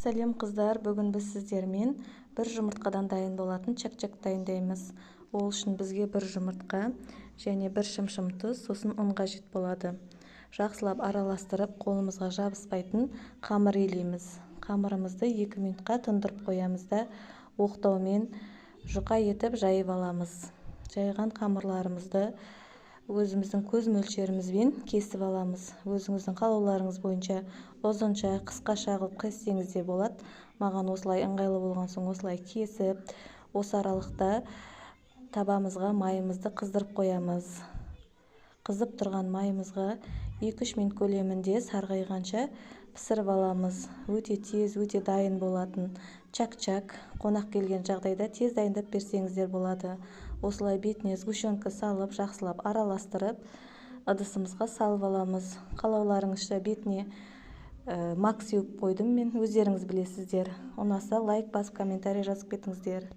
Сәлем қыздар, бүгін біз сіздермен бір жұмыртқадан дайын болатын чак-чак дайындаймыз. Ол үшін бізге бір жұмыртқа және бір шымшым тұз, сосын ұн қажет болады. Жақсылап араластырып, қолымызға жабыспайтын қамыр илейміз. Қамырымызды 2 минутқа тұндырып қоямыз да оқтаумен жұқа етіп жайып аламыз. Жайған қамырларымызды өзіміздің көз мөлшерімізбен кесіп аламыз. Өзіңіздің қалауларыңыз бойынша ұзынша, қысқаша қылып кессеңіз де болады. Маған осылай ыңғайлы болған соң осылай кесіп, осы аралықта табамызға майымызды қыздырып қоямыз. Қызып тұрған майымызға 2-3 минут көлемінде сарғайғанша пісіріп аламыз. Өте тез, өте дайын болатын чак-чак. Қонақ келген жағдайда тез дайындап берсеңіздер болады. Осылай бетіне сгущенка салып, жақсылап араластырып, ыдысымызға салып аламыз. Қалауларыңызша бетіне мак сеуіп қойдым мен, өздеріңіз білесіздер. Ұнаса лайк басып, комментарий жазып кетіңіздер.